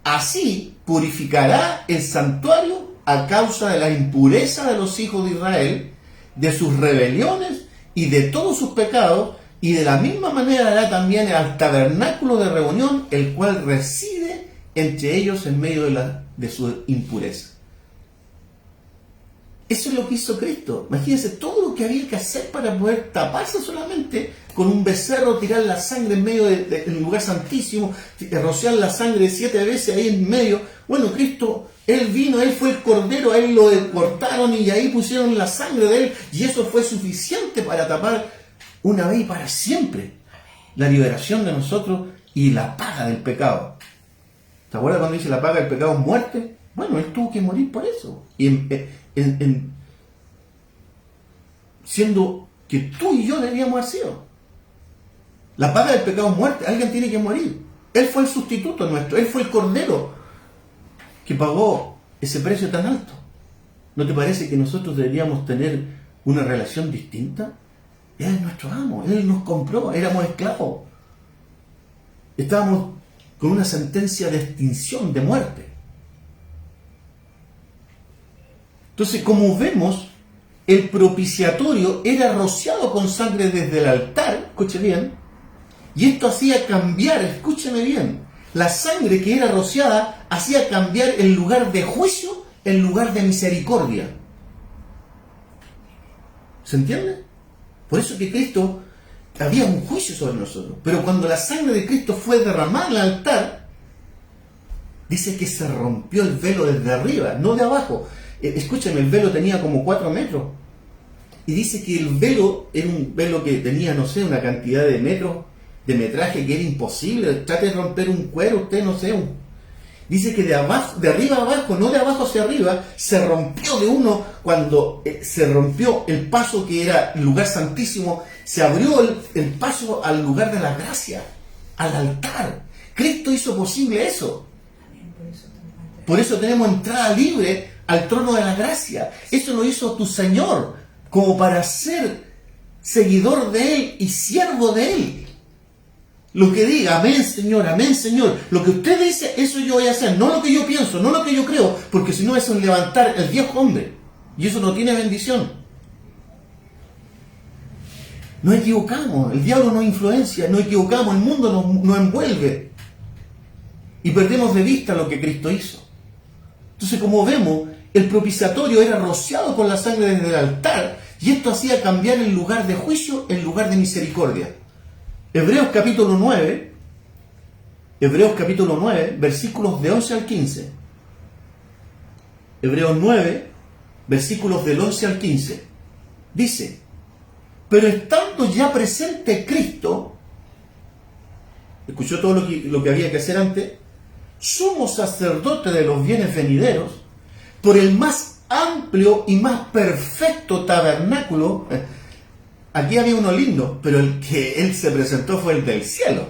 Así purificará el santuario a causa de la impureza de los hijos de Israel, de sus rebeliones y de todos sus pecados, y de la misma manera hará también al tabernáculo de reunión, el cual reside entre ellos en medio de su impureza. Eso es lo que hizo Cristo. Imagínense todo lo que había que hacer para poder taparse solamente con un becerro, tirar la sangre en medio del lugar santísimo, rociar la sangre 7 veces ahí en medio. Bueno, Cristo, Él vino, Él fue el cordero, a Él lo cortaron y ahí pusieron la sangre de Él y eso fue suficiente para tapar una vez y para siempre la liberación de nosotros y la paga del pecado. ¿Te acuerdas cuando dice la paga del pecado es muerte? Bueno, Él tuvo que morir por eso. Y siendo que tú y yo debíamos haber sido. La paga del pecado es muerte, alguien tiene que morir. Él fue el sustituto nuestro, Él fue el cordero que pagó ese precio tan alto. ¿No te parece que nosotros deberíamos tener una relación distinta? Él es nuestro amo, Él nos compró, éramos esclavos. Estábamos con una sentencia de extinción, de muerte. Entonces, como vemos, el propiciatorio era rociado con sangre desde el altar, escuche bien, y esto hacía cambiar, escúcheme bien, la sangre que era rociada hacía cambiar el lugar de juicio en lugar de misericordia. ¿Se entiende? Por eso que Cristo, había un juicio sobre nosotros, pero cuando la sangre de Cristo fue derramada en el altar, dice que se rompió el velo desde arriba, no de abajo. Escúchame, el velo tenía como 4 metros. Y dice que el velo era un velo que tenía, no sé, una cantidad de metros de metraje que era imposible. Trate de romper un cuero, usted no sé. Dice que de arriba a abajo, no de abajo hacia arriba, se rompió de uno cuando se rompió el paso que era el lugar santísimo, se abrió el paso al lugar de la gracia, al altar. Cristo hizo posible eso. Por eso tenemos entrada libre al trono de la gracia. Eso lo hizo tu Señor, como para ser seguidor de Él y siervo de Él. Lo que diga, amén Señor, lo que usted dice, eso yo voy a hacer, no lo que yo pienso, no lo que yo creo, porque si no eso es levantar el viejo hombre, y eso no tiene bendición. Nos equivocamos, el diablo nos influencia, nos equivocamos, el mundo nos envuelve, y perdemos de vista lo que Cristo hizo. Entonces, como vemos, el propiciatorio era rociado con la sangre desde el altar, y esto hacía cambiar el lugar de juicio en lugar de misericordia. Hebreos capítulo 9, versículos de 11 al 15. Hebreos 9, versículos del 11 al 15. Dice, pero estando ya presente Cristo, escuchó todo lo que había que hacer antes, sumo sacerdote de los bienes venideros, por el más amplio y más perfecto tabernáculo. Aquí había uno lindo, pero el que Él se presentó fue el del cielo.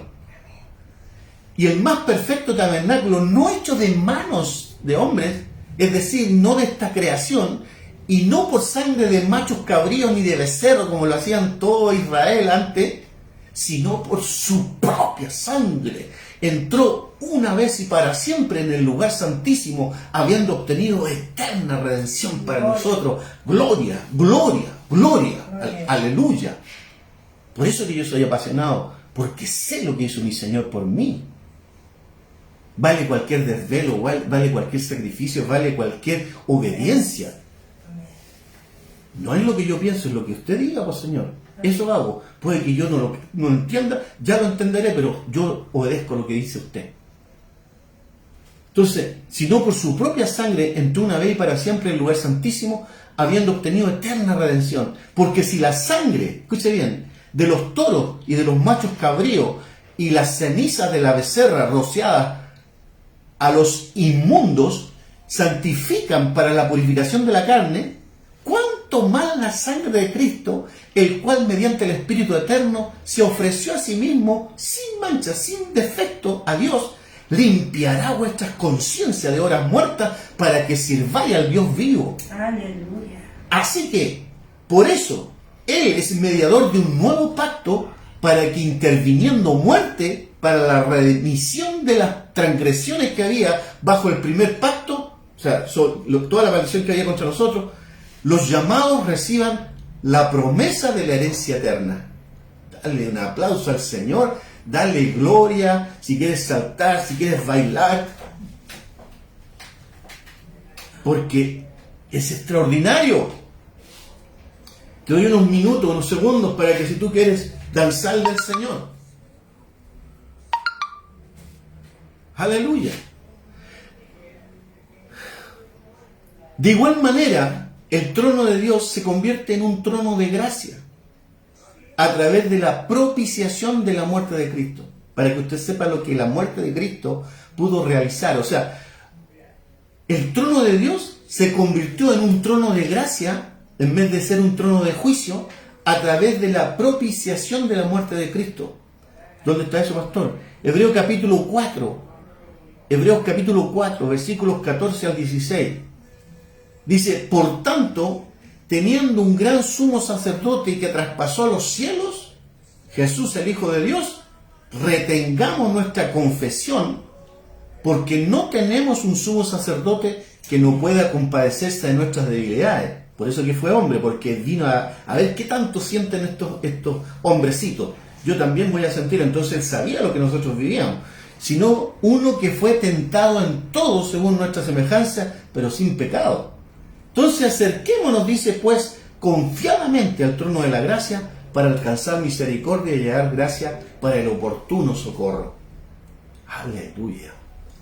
Y el más perfecto tabernáculo, no hecho de manos de hombres, es decir, no de esta creación, y no por sangre de machos cabríos ni de becerros, como lo hacían todo Israel antes, sino por su propia sangre. Entró una vez y para siempre en el lugar santísimo, habiendo obtenido eterna redención para nosotros. Gloria, gloria, gloria, aleluya. Por eso que yo soy apasionado, porque sé lo que hizo mi Señor por mí. Vale cualquier desvelo, vale cualquier sacrificio, vale cualquier obediencia. No es lo que yo pienso, es lo que usted diga, pues Señor. Eso hago. Puede que yo no lo entienda, ya lo entenderé, pero yo obedezco lo que dice usted. Entonces, si no por su propia sangre entró una vez y para siempre en el lugar santísimo, habiendo obtenido eterna redención. Porque si la sangre, escuche bien, de los toros y de los machos cabríos y las cenizas de la becerra rociadas a los inmundos santifican para la purificación de la carne, ¿cuánto más la sangre de Cristo, el cual mediante el Espíritu Eterno se ofreció a sí mismo sin mancha, sin defecto a Dios, limpiará vuestras conciencias de horas muertas para que sirváis al Dios vivo? Aleluya. Así que, por eso, Él es mediador de un nuevo pacto para que interviniendo muerte para la remisión de las transgresiones que había bajo el primer pacto, o sea, toda la maldición que había contra nosotros, los llamados reciban la promesa de la herencia eterna. Dale un aplauso al Señor, dale gloria, si quieres saltar, si quieres bailar, porque Es extraordinario. Te doy unos minutos, unos segundos para que si tú quieres danzar del Señor. Aleluya. De igual manera, el trono de Dios se convierte en un trono de gracia a través de la propiciación de la muerte de Cristo. Para que usted sepa lo que la muerte de Cristo pudo realizar. O sea, el trono de Dios se convirtió en un trono de gracia en vez de ser un trono de juicio a través de la propiciación de la muerte de Cristo. ¿Dónde está eso, pastor? Hebreos capítulo 4, versículos 14 al 16. Dice, por tanto, teniendo un gran sumo sacerdote que traspasó los cielos, Jesús el Hijo de Dios, retengamos nuestra confesión, porque no tenemos un sumo sacerdote que no pueda compadecerse de nuestras debilidades. Por eso que fue hombre, porque vino a ver qué tanto sienten estos hombrecitos. Yo también voy a sentir. Entonces él sabía lo que nosotros vivíamos. Sino uno que fue tentado en todo según nuestra semejanza, pero sin pecado. Entonces acerquémonos, dice pues, confiadamente al trono de la gracia para alcanzar misericordia y hallar gracia para el oportuno socorro. Aleluya,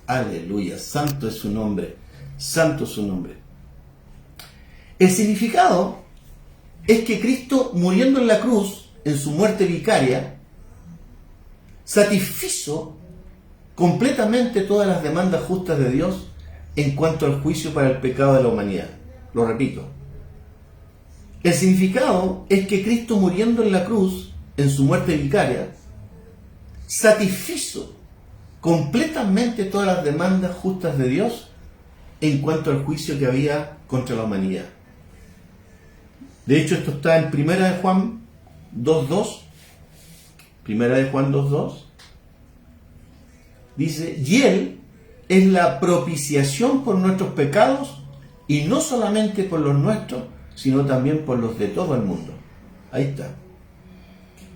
aleluya, santo es su nombre, santo es su nombre. El significado es que Cristo, muriendo en la cruz, en su muerte vicaria, satisfizo completamente todas las demandas justas de Dios en cuanto al juicio para el pecado de la humanidad. Lo repito. El significado es que Cristo, muriendo en la cruz, en su muerte vicaria, satisfizo completamente todas las demandas justas de Dios en cuanto al juicio que había contra la humanidad. De hecho, esto está en 1 de Juan 2.2. 1 de Juan 2.2. Dice, y Él es la propiciación por nuestros pecados, y no solamente por los nuestros, sino también por los de todo el mundo. Ahí está.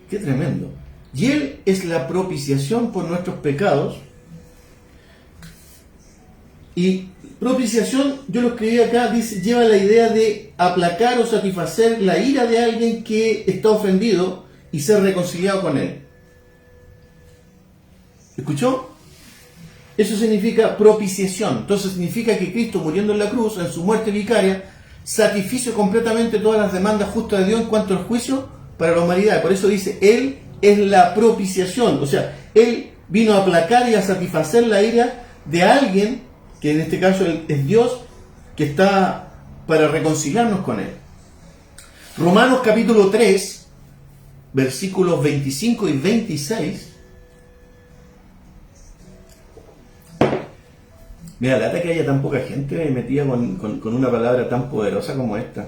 Qué tremendo. Y Él es la propiciación por nuestros pecados. Y propiciación, yo lo escribí acá, dice, lleva la idea de aplacar o satisfacer la ira de alguien que está ofendido y ser reconciliado con él. ¿Escuchó? Eso significa propiciación. Entonces significa que Cristo, muriendo en la cruz, en su muerte vicaria, satisfizo completamente todas las demandas justas de Dios en cuanto al juicio para la humanidad. Por eso dice, Él es la propiciación. O sea, Él vino a aplacar y a satisfacer la ira de alguien, que en este caso es Dios, que está para reconciliarnos con Él. Romanos capítulo 3, versículos 25 y 26. Mira, lata que haya tan poca gente metida con una palabra tan poderosa como esta.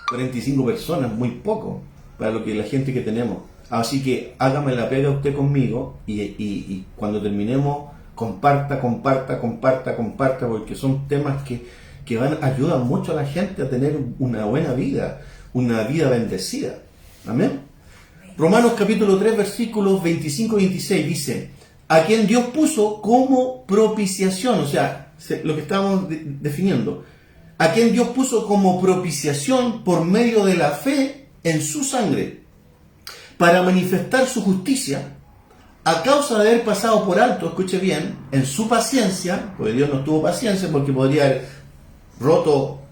45 personas, muy poco para lo que la gente que tenemos. Así que hágame la pega usted conmigo y cuando terminemos comparta, porque son temas que ayudan mucho a la gente a tener una buena vida, una vida bendecida. Amén. Romanos capítulo 3, versículos 25 y 26 dice, a quien Dios puso como propiciación, o sea, lo que estamos definiendo, a quien Dios puso como propiciación por medio de la fe en su sangre, para manifestar su justicia, a causa de haber pasado por alto, escuche bien, en su paciencia, porque Dios no tuvo paciencia porque podría haber roto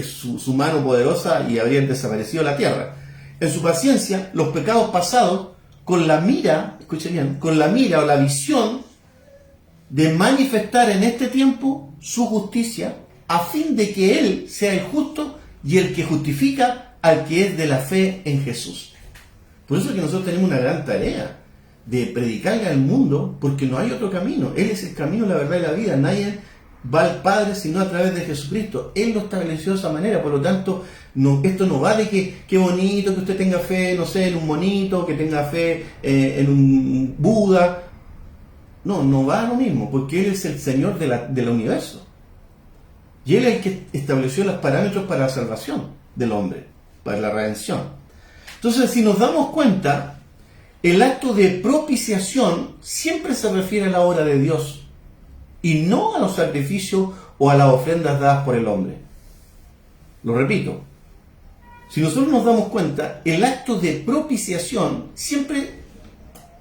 su mano poderosa y habrían desaparecido la tierra. En su paciencia, los pecados pasados, con la mira, escuche bien, con la mira o la visión de manifestar en este tiempo su justicia, a fin de que Él sea el justo y el que justifica al que es de la fe en Jesús. Por eso es que nosotros tenemos una gran tarea de predicarle al mundo, porque no hay otro camino. Él es el camino, la verdad y la vida. Nadie va al Padre sino a través de Jesucristo. Él lo estableció de esa manera. Por lo tanto, esto no va de que qué bonito que usted tenga fe, no sé, en un monito, que tenga fe en un Buda. No va a lo mismo, porque Él es el Señor del universo. Y Él es el que estableció los parámetros para la salvación del hombre, para la redención. Entonces, si nos damos cuenta, el acto de propiciación siempre se refiere a la obra de Dios y no a los sacrificios o a las ofrendas dadas por el hombre. Lo repito, si nosotros nos damos cuenta, el acto de propiciación siempre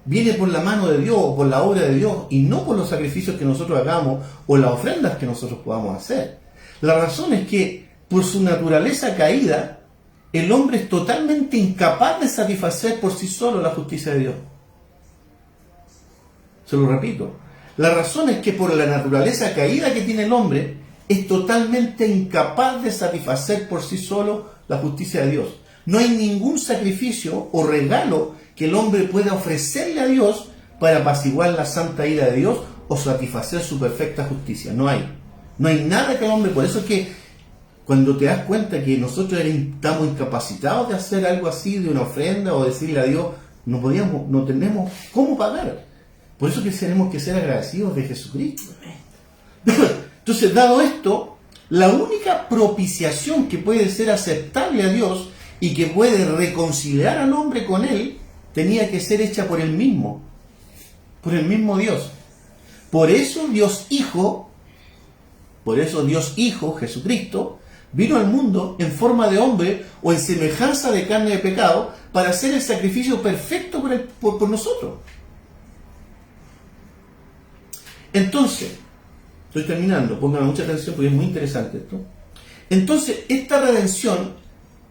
viene por la mano de Dios, o por la obra de Dios, y no por los sacrificios que nosotros hagamos o las ofrendas que nosotros podamos hacer. La razón es que, por su naturaleza caída, el hombre es totalmente incapaz de satisfacer por sí solo la justicia de Dios. Se lo repito. La razón es que por la naturaleza caída que tiene el hombre, es totalmente incapaz de satisfacer por sí solo la justicia de Dios. No hay ningún sacrificio o regalo que el hombre pueda ofrecerle a Dios para apaciguar la santa ira de Dios o satisfacer su perfecta justicia. No hay. No hay nada que el hombre... Por eso es que cuando te das cuenta que nosotros estamos incapacitados de hacer algo así, de una ofrenda o decirle a Dios, no tenemos cómo pagar. Por eso que tenemos que ser agradecidos de Jesucristo. Entonces, dado esto, la única propiciación que puede ser aceptable a Dios y que puede reconciliar al hombre con Él, tenía que ser hecha por el mismo Dios. Por eso Dios Hijo, Jesucristo, vino al mundo en forma de hombre o en semejanza de carne de pecado para hacer el sacrificio perfecto por nosotros. Entonces, estoy terminando, pónganme mucha atención porque es muy interesante esto. Entonces, esta redención,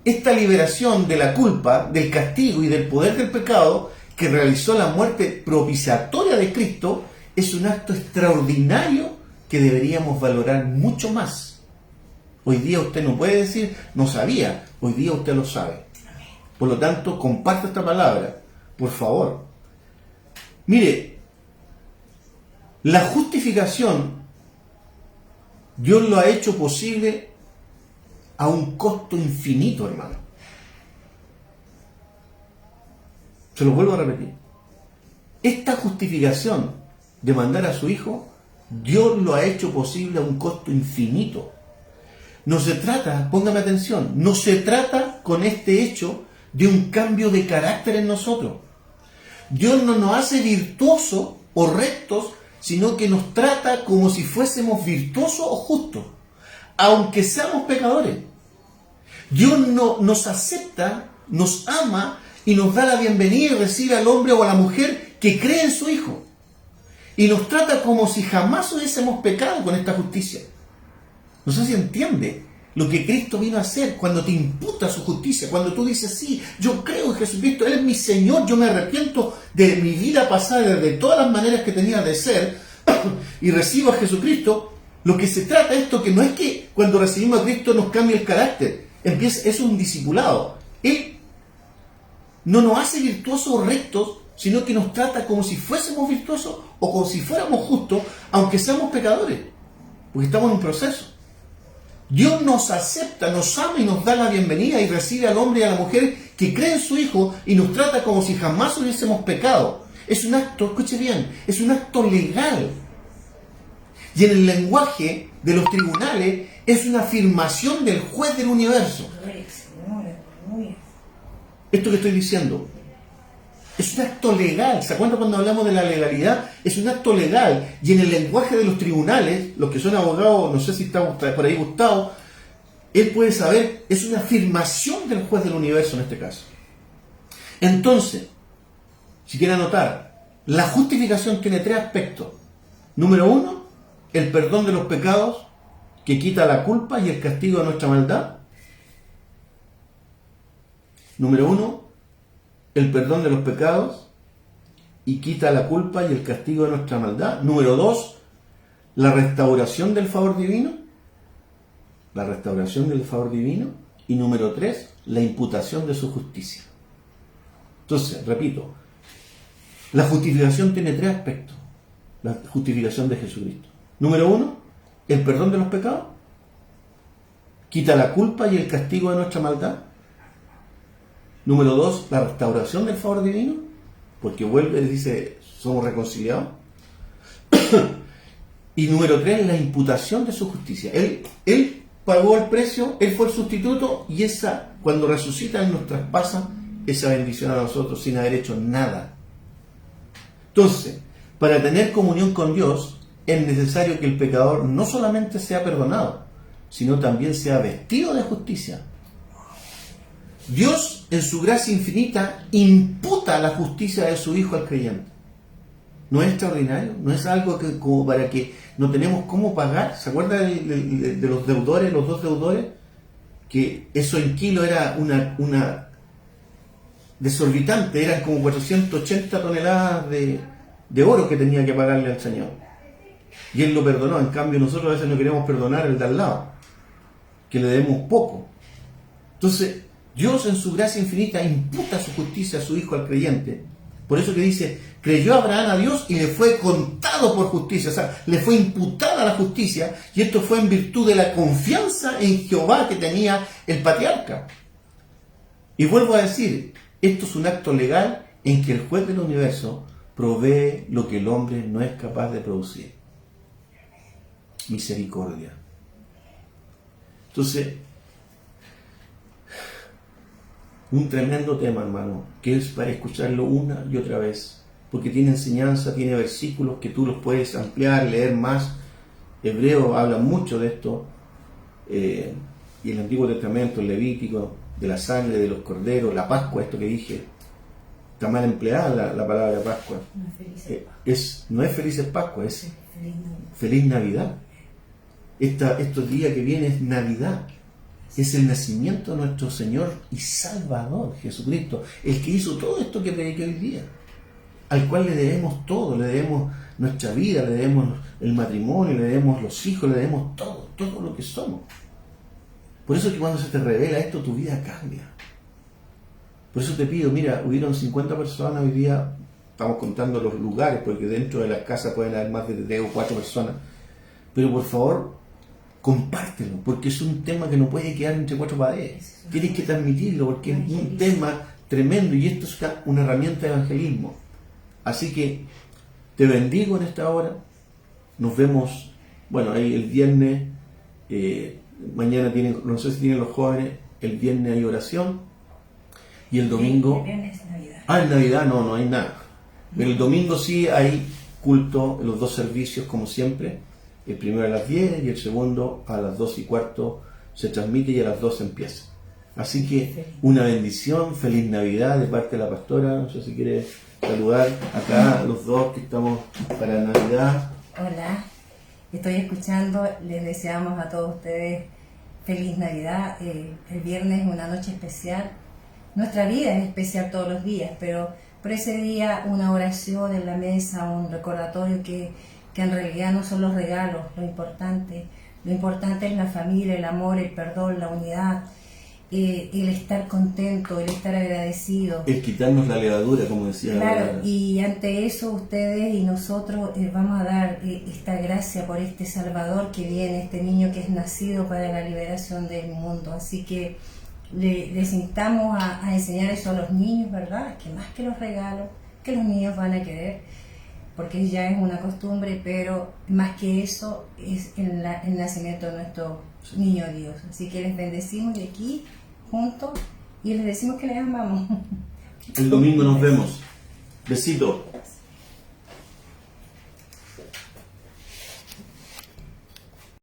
esta liberación de la culpa, del castigo y del poder del pecado que realizó la muerte propiciatoria de Cristo, es un acto extraordinario que deberíamos valorar mucho más. Hoy día usted no puede decir, no sabía, hoy día usted lo sabe. Por lo tanto, comparta esta palabra, por favor. Mire, la justificación, Dios lo ha hecho posible a un costo infinito, hermano. Se lo vuelvo a repetir. Esta justificación de mandar a su Hijo, Dios lo ha hecho posible a un costo infinito. No se trata, póngame atención, no se trata con este hecho de un cambio de carácter en nosotros. Dios no nos hace virtuosos o rectos, sino que nos trata como si fuésemos virtuosos o justos, aunque seamos pecadores. Dios nos acepta, nos ama y nos da la bienvenida y recibe al hombre o a la mujer que cree en su Hijo. Y nos trata como si jamás hubiésemos pecado con esta justicia. No sé si entiende lo que Cristo vino a hacer cuando te imputa su justicia, cuando tú dices, sí, yo creo en Jesucristo, Él es mi Señor, yo me arrepiento de mi vida pasada, de todas las maneras que tenía de ser, y recibo a Jesucristo. Lo que se trata esto, que no es que cuando recibimos a Cristo nos cambie el carácter, es un discipulado. Él no nos hace virtuosos o rectos, sino que nos trata como si fuésemos virtuosos o como si fuéramos justos, aunque seamos pecadores, porque estamos en un proceso. Dios nos acepta, nos ama y nos da la bienvenida y recibe al hombre y a la mujer que cree en su Hijo y nos trata como si jamás hubiésemos pecado. Es un acto, escuche bien, es un acto legal. Y en el lenguaje de los tribunales es una afirmación del juez del universo. Esto que estoy diciendo es un acto legal. ¿Se acuerdan cuando hablamos de la legalidad? Es un acto legal. Y en el lenguaje de los tribunales, los que son abogados, no sé si está por ahí Gustavo, él puede saber, es una afirmación del juez del universo en este caso. Entonces, si quieren anotar, la justificación tiene tres aspectos. Número uno, el perdón de los pecados que quita la culpa y el castigo de nuestra maldad. Número uno, el perdón de los pecados y quita la culpa y el castigo de nuestra maldad. Número dos, la restauración del favor divino. La restauración del favor divino. Y número tres, la imputación de su justicia. Entonces, repito, la justificación tiene tres aspectos. La justificación de Jesucristo. Número uno, el perdón de los pecados. Quita la culpa y el castigo de nuestra maldad. Número dos, la restauración del favor divino, porque vuelve y dice, somos reconciliados. Y número tres, la imputación de su justicia. Él pagó el precio, Él fue el sustituto, y cuando resucita, Él nos traspasa esa bendición a nosotros sin haber hecho nada. Entonces, para tener comunión con Dios, es necesario que el pecador no solamente sea perdonado, sino también sea vestido de justicia. Dios, en su gracia infinita, imputa la justicia de su Hijo al creyente. ¿No es extraordinario? ¿No es algo que como para que no tenemos cómo pagar? ¿Se acuerda de los deudores, los dos deudores? Que eso en kilo era una desorbitante, eran como 480 toneladas de oro que tenía que pagarle al Señor. Y Él lo perdonó. En cambio, nosotros a veces no queremos perdonar al de al lado, que le demos poco. Entonces, Dios en su gracia infinita imputa su justicia a su Hijo al creyente. Por eso que dice, creyó Abraham a Dios y le fue contado por justicia, o sea, le fue imputada la justicia, y esto fue en virtud de la confianza en Jehová que tenía el patriarca. Y vuelvo a decir, esto es un acto legal en que el juez del universo provee lo que el hombre no es capaz de producir. Misericordia. Entonces, un tremendo tema, hermano, que es para escucharlo una y otra vez, porque tiene enseñanza, tiene versículos que tú los puedes ampliar, leer más. Hebreo habla mucho de esto, y el Antiguo Testamento, el Levítico, de la sangre de los corderos, la Pascua, esto que dije, está mal empleada la palabra Pascua. No es Felices Pascua, es Feliz Navidad. Estos días que vienen es Navidad. Es el nacimiento de nuestro Señor y Salvador, Jesucristo, el que hizo todo esto que prediqué hoy día, al cual le debemos todo, le debemos nuestra vida, le debemos el matrimonio, le debemos los hijos, le debemos todo lo que somos. Por eso que cuando se te revela esto, tu vida cambia. Por eso te pido, mira, hubieron 50 personas hoy día, estamos contando los lugares, porque dentro de las casas pueden haber más de 3 o 4 personas, pero por favor, compártelo, porque es un tema que no puede quedar entre 4 paredes. Tienes que transmitirlo, porque es un tema tremendo, y esto es una herramienta de evangelismo. Así que te bendigo en esta hora. Nos vemos, bueno, ahí el viernes, mañana tienen, no sé si tienen los jóvenes, el viernes hay oración, y el domingo... El viernes es Navidad. En Navidad no hay nada. Pero el domingo sí hay culto, los 2 servicios como siempre. El primero a las 10 y el segundo a las 2:15 se transmite y a las 12 empieza. Así que una bendición, feliz Navidad de parte de la pastora. No sé si quiere saludar acá a los dos que estamos para Navidad. Hola, estoy escuchando, les deseamos a todos ustedes feliz Navidad. El viernes es una noche especial. Nuestra vida es especial todos los días, pero por ese día una oración en la mesa, un recordatorio que en realidad no son los regalos lo importante es la familia, el amor, el perdón, la unidad, el estar contento, el estar agradecido. El quitarnos la levadura, como decía. Claro, y ante eso ustedes y nosotros vamos a dar esta gracia por este Salvador que viene, este niño que es nacido para la liberación del mundo. Así que les instamos a enseñar eso a los niños, ¿verdad? Que más que los regalos, que los niños van a querer, porque ya es una costumbre, pero más que eso es el nacimiento de nuestro niño Dios. Así que les bendecimos de aquí juntos y les decimos que les amamos. El domingo nos vemos. Besito.